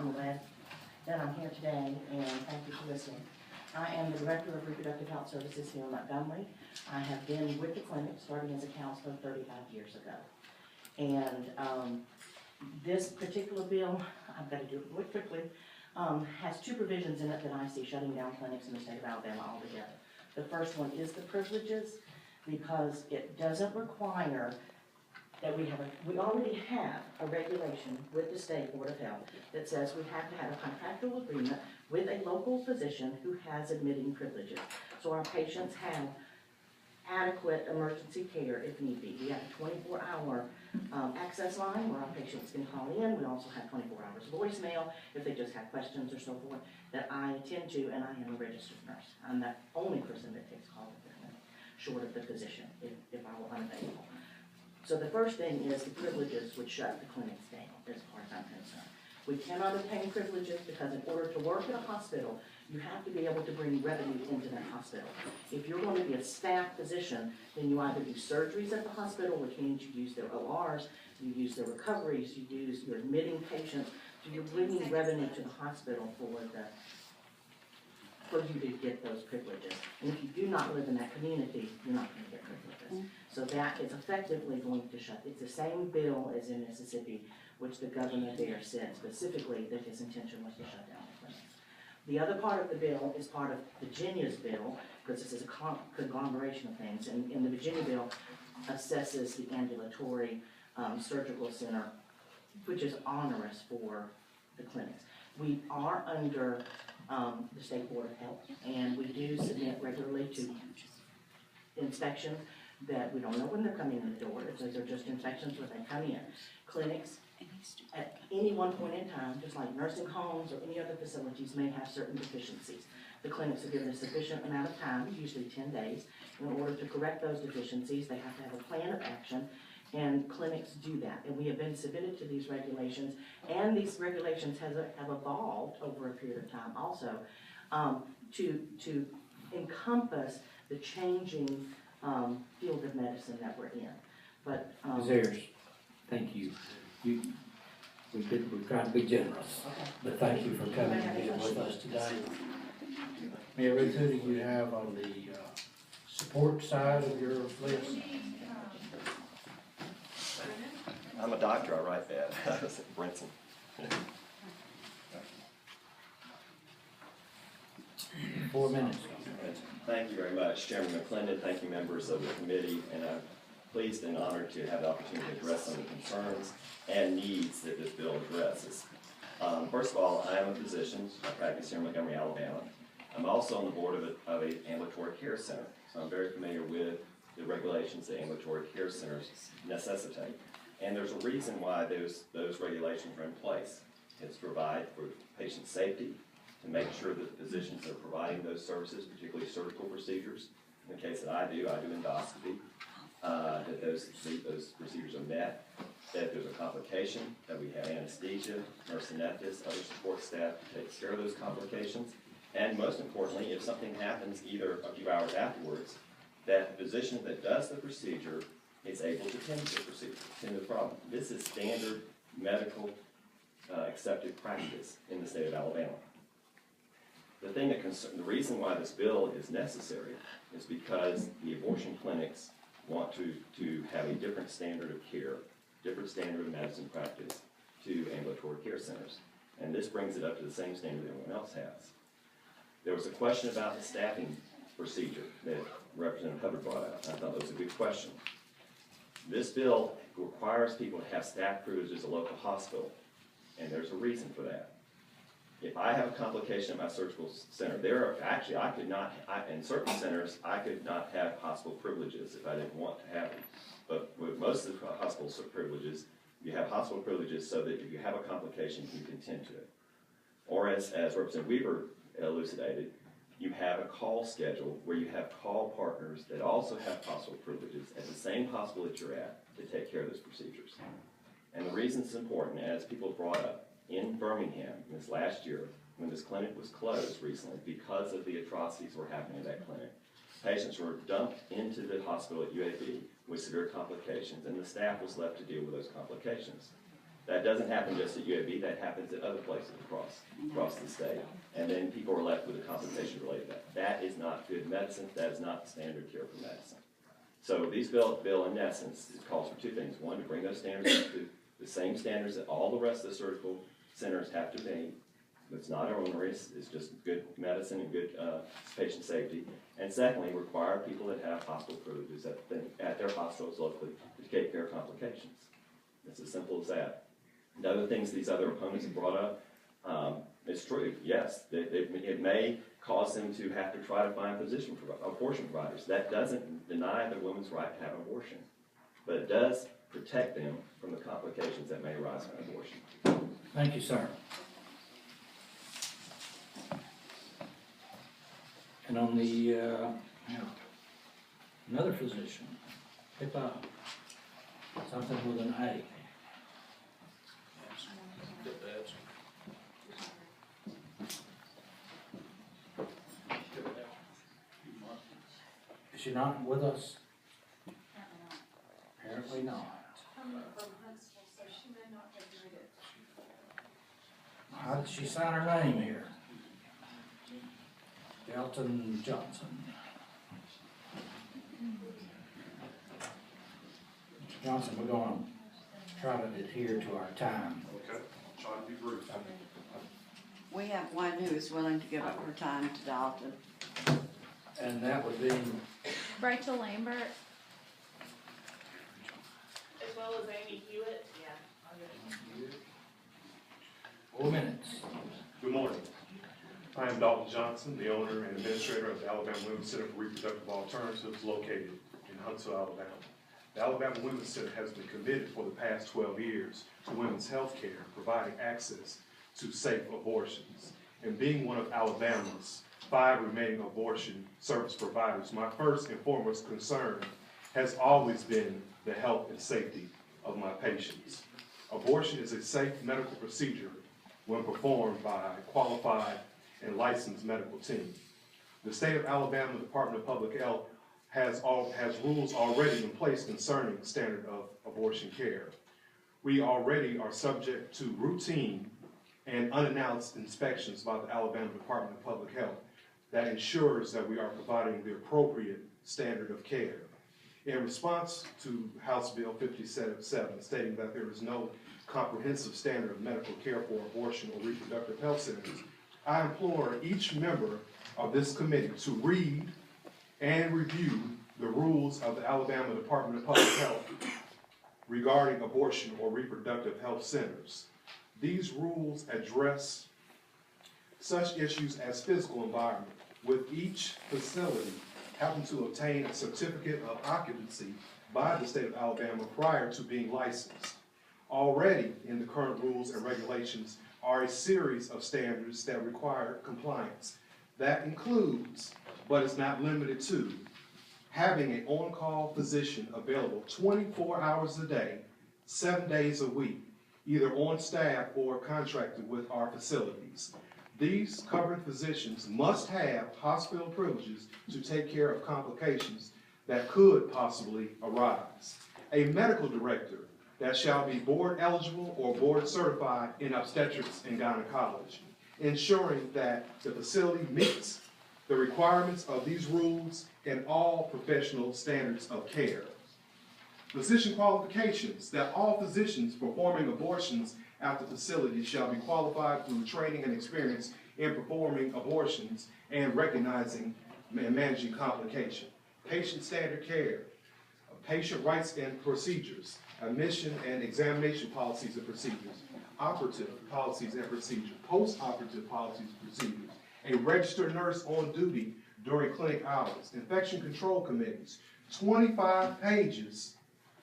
I'm glad that I'm here today, and thank you for listening. I am the Director of Reproductive Health Services here in Montgomery. I have been with the clinic starting as a counselor 35 years ago. And this particular bill, I've got to do it really quickly, has two provisions in it that I see shutting down clinics in the state of Alabama altogether. The first one is the privileges, because it doesn't require that we already have a regulation with the State Board of Health that says we have to have a contractual agreement with a local physician who has admitting privileges. So our patients have adequate emergency care if need be. We have a 24-hour access line where our patients can call in. We also have 24 hours voicemail if they just have questions or so forth that I attend to, and I am a registered nurse. I'm the only person that takes calls at the clinic, short of the physician, if I were unavailable. So the first thing is the privileges would shut the clinics down, as far as I'm concerned. We cannot obtain privileges because in order to work at a hospital, you have to be able to bring revenue into that hospital. If you're going to be a staff physician, then you either do surgeries at the hospital, which means you use their ORs, you use their recoveries, you're admitting patients, so you're bringing revenue to the hospital for you to get those privileges. And if you do not live in that community, you're not going to get privileges. So that is effectively going to shut. It's the same bill as in Mississippi, which the governor there said specifically that his intention was to shut down the clinics. The other part of the bill is part of Virginia's bill, because this is a conglomeration of things, and the Virginia bill assesses the ambulatory surgical center, which is onerous for the clinics. We are under the State Board of Health, and we do submit regularly to inspections that we don't know when they're coming in the door. Those are just inspections where they come in. Clinics, at any one point in time, just like nursing homes or any other facilities, may have certain deficiencies. The clinics are given a sufficient amount of time, usually 10 days, in order to correct those deficiencies. They have to have a plan of action, and clinics do that. And we have been submitted to these regulations, and these regulations have evolved over a period of time also to encompass the changing field of medicine that we're in. But thank you. We're trying to be generous, okay. but thank you for coming and being with us today. Mayor Ruth, who do you have on the support side of your list? I'm a doctor, I write that. Brinson. Four minutes. Thank you very much, Chairman McClendon. Thank you, members of the committee, and I'm pleased and honored to have the opportunity to address some of the concerns and needs that this bill addresses. First of all, I am a physician. I practice here in Montgomery, Alabama. I'm also on the board of an ambulatory care center, so I'm very familiar with the regulations that ambulatory care centers necessitate. And there's a reason why those regulations are in place. It's to provide for patient safety, to make sure that the physicians that are providing those services, particularly surgical procedures, in the case that I do endoscopy, that those procedures are met, that if there's a complication, that we have anesthesia, nurse anesthetist, other support staff to take care of those complications, and most importantly, if something happens either a few hours afterwards, that the physician that does the procedure is able to tend to the procedure, tend to the problem. This is standard medical accepted practice in the state of Alabama. The reason why this bill is necessary is because the abortion clinics want to have a different standard of care, different standard of medicine practice to ambulatory care centers. And this brings it up to the same standard that everyone else has. There was a question about the staffing procedure that Representative Hubbard brought out. I thought that was a good question. This bill requires people to have staff privileges at a local hospital, and there's a reason for that. If I have a complication at my surgical center, in certain centers, I could not have hospital privileges if I didn't want to have them. But with most of the hospital privileges, you have hospital privileges so that if you have a complication, you can tend to it. Or as Representative Weaver elucidated, you have a call schedule where you have call partners that also have hospital privileges at the same hospital that you're at to take care of those procedures. And the reason it's important, as people brought up, in Birmingham this last year, when this clinic was closed recently because of the atrocities that were happening at that clinic, patients were dumped into the hospital at UAB with severe complications, and the staff was left to deal with those complications. That doesn't happen just at UAB, that happens at other places across the state. And then people are left with a complication related to that. That is not good medicine, that is not standard care for medicine. So these bill in essence, it calls for two things. One, to bring those standards up to the same standards that all the rest of the surgical centers have to meet. It's not onerous, it's just good medicine and good patient safety. And secondly, require people that have hospital privileges at their hospitals locally to take care of complications. It's as simple as that. The other things these other opponents have brought up, it's true, yes, it may cause them to have to try to find abortion providers. That doesn't deny the woman's right to have an abortion, but it does protect them from the complications that may arise from abortion. Thank you, sir. And on the, another physician, something with an A. Is she not with us? Apparently not. How did she sign her name here? Elton Johnson. Mr. Johnson, we're going to try to adhere to our time. Okay, try to be brief. We have one who is willing to give up her time to Dalton. And that would be Rachel Lambert. As well as Amy Hewitt. 4 minutes. Good morning. I am Dalton Johnson, the owner and administrator of the Alabama Women's Center for Reproductive Alternatives located in Huntsville, Alabama. The Alabama Women's Center has been committed for the past 12 years to women's health care, providing access to safe abortions. And being one of Alabama's 5 remaining abortion service providers, my first and foremost concern has always been the health and safety of my patients. Abortion is a safe medical procedure when performed by a qualified and licensed medical team. The state of Alabama Department of Public Health has rules already in place concerning the standard of abortion care. We already are subject to routine and unannounced inspections by the Alabama Department of Public Health that ensures that we are providing the appropriate standard of care. In response to House Bill 57 stating that there is no comprehensive standard of medical care for abortion or reproductive health centers, I implore each member of this committee to read and review the rules of the Alabama Department of Public Health regarding abortion or reproductive health centers. These rules address such issues as physical environment, with each facility having to obtain a certificate of occupancy by the state of Alabama prior to being licensed. Already in the current rules and regulations are a series of standards that require compliance. That includes, but is not limited to, having an on-call physician available 24 hours a day, 7 days a week, either on staff or contracted with our facilities. These covered physicians must have hospital privileges to take care of complications that could possibly arise. A medical director that shall be board eligible or board certified in obstetrics and gynecology, ensuring that the facility meets the requirements of these rules and all professional standards of care. Physician qualifications, that all physicians performing abortions at the facility shall be qualified through training and experience in performing abortions and recognizing and managing complication. Patient standard care, patient rights and procedures, admission and examination policies and procedures, operative policies and procedures, post-operative policies and procedures, a registered nurse on duty during clinic hours, infection control committees, 25 pages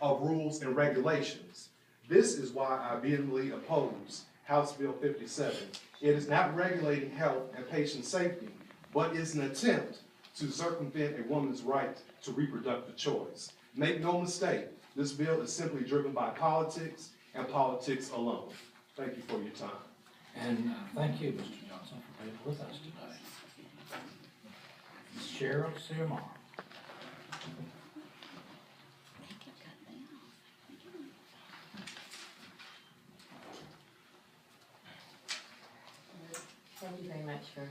of rules and regulations. This is why I vehemently oppose House Bill 57. It is not regulating health and patient safety, but is an attempt to circumvent a woman's right to reproductive choice. Make no mistake, this bill is simply driven by politics and politics alone. Thank you for your time. And thank you, Mr. Johnson, for being with us today. Ms. Cheryl Seymour. Thank you very much for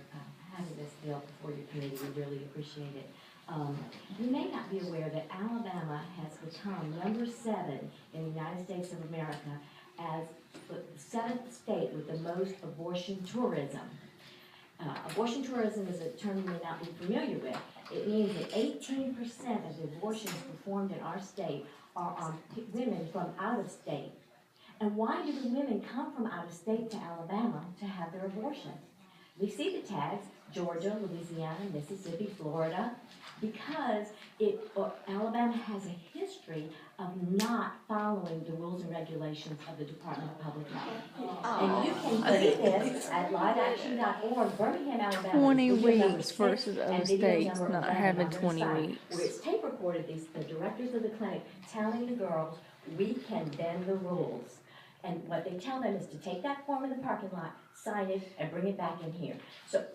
having this bill before your committee. We really appreciate it. You may not be aware that Alabama has become number 7 in the United States of America as the 7th state with the most abortion tourism. Abortion tourism is a term you may not be familiar with. It means that 18% of the abortions performed in our state are on women from out of state. And why do the women come from out of state to Alabama to have their abortion? We see the tags, Georgia, Louisiana, Mississippi, Florida, because Alabama has a history of not following the rules and regulations of the Department of Public Health. And you can see this at liveaction.org, Birmingham, Alabama. 20 is video number weeks 6 versus other and video states number not 11 having on their 20 site, weeks. where it's tape recorded, the directors of the clinic telling the girls, we can bend the rules. And what they tell them is to take that form in the parking lot, sign it, and bring it back in here. So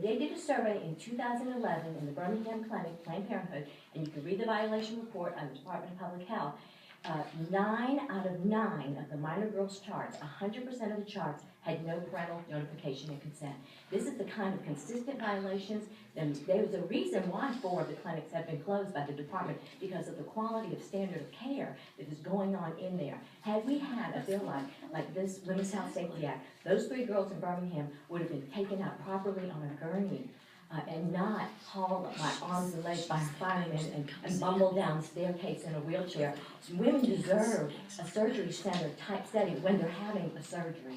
they did a survey in 2011 in the Birmingham Clinic, Planned Parenthood, and you can read the violation report on the Department of Public Health. 9 out of 9 of the minor girls' charts, 100% of the charts, had no parental notification and consent. This is the kind of consistent violations, and there was a reason why 4 of the clinics have been closed by the department, because of the quality of standard of care that is going on in there. Had we had a bill like this Women's Health Safety Act, those 3 girls in Birmingham would have been taken out properly on a gurney, and not hauled by arms and legs by firemen and bumbled down the staircase in a wheelchair. Women deserve a surgery center type setting when they're having a surgery.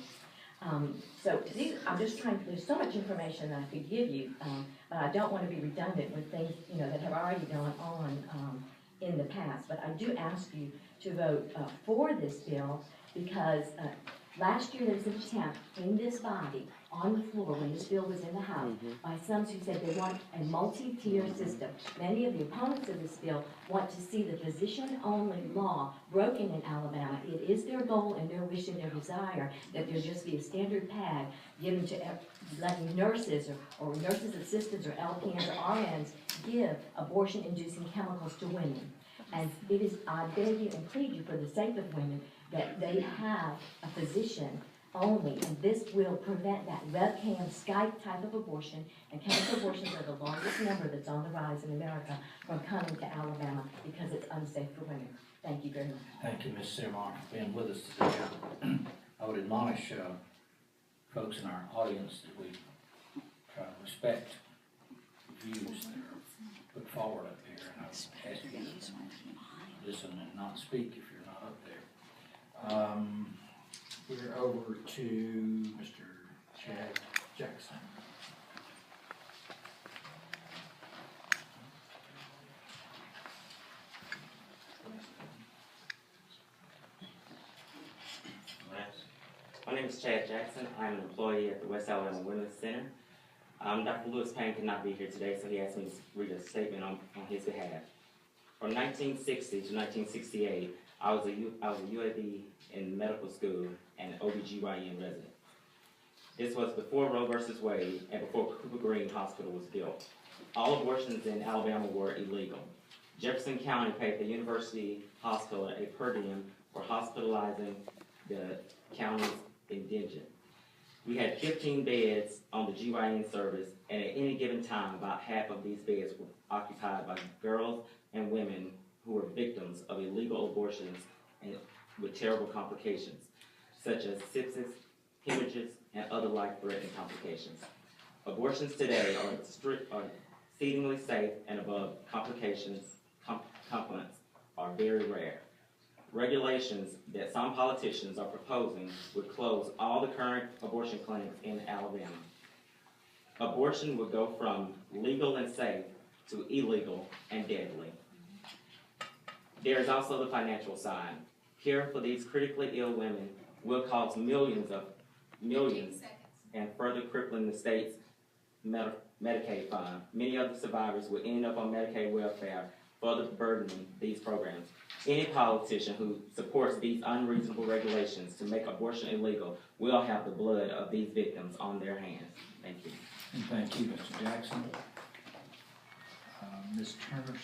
So I'm just trying to, there's so much information that I could give you, but I don't want to be redundant with things, that have already gone on in the past. But I do ask you to vote for this bill, because last year there was an attempt in this body, on the floor, when this bill was in the House, by some who said they want a multi-tier system. Many of the opponents of this bill want to see the physician-only law broken in Alabama. It is their goal and their wish and their desire that there just be a standard pad given to letting nurses or nurses' assistants or LPNs or RNs give abortion-inducing chemicals to women. And it is, I beg you and plead you for the sake of women, that they have a physician only, and this will prevent that webcam, Skype type of abortion, and chemical abortions are the largest number that's on the rise in America, from coming to Alabama because it's unsafe for women. Thank you very much. Thank you, Ms. Simar, for being with us today. I would admonish folks in our audience that we try to respect views that are put forward up here, and I would ask you to listen and not speak if you're not up there. We're over to Mr. Chad Jackson. My name is Chad Jackson. I'm an employee at the West Alabama Women's Center. Dr. Lewis Payne could not be here today, so he asked me to read a statement on his behalf. From 1960 to 1968, I was a UAB in medical school and an OBGYN resident. This was before Roe versus Wade and before Cooper Green Hospital was built. All abortions in Alabama were illegal. Jefferson County paid the University Hospital a per diem for hospitalizing the county's indigent. We had 15 beds on the GYN service, and at any given time, about half of these beds were occupied by girls and women who were victims of illegal abortions and with terrible complications, such as sepsis, hemorrhages, and other life-threatening complications. Abortions today are exceedingly safe and above complications, complaints are very rare. Regulations that some politicians are proposing would close all the current abortion clinics in Alabama. Abortion would go from legal and safe to illegal and deadly. There is also the financial side. Care for these critically ill women will cost millions and further crippling the state's Medicaid fund. Many of the survivors will end up on Medicaid welfare, further burdening these programs. Any politician who supports these unreasonable regulations to make abortion illegal will have the blood of these victims on their hands. Thank you. And thank you, Mr. Jackson. Ms. Turner.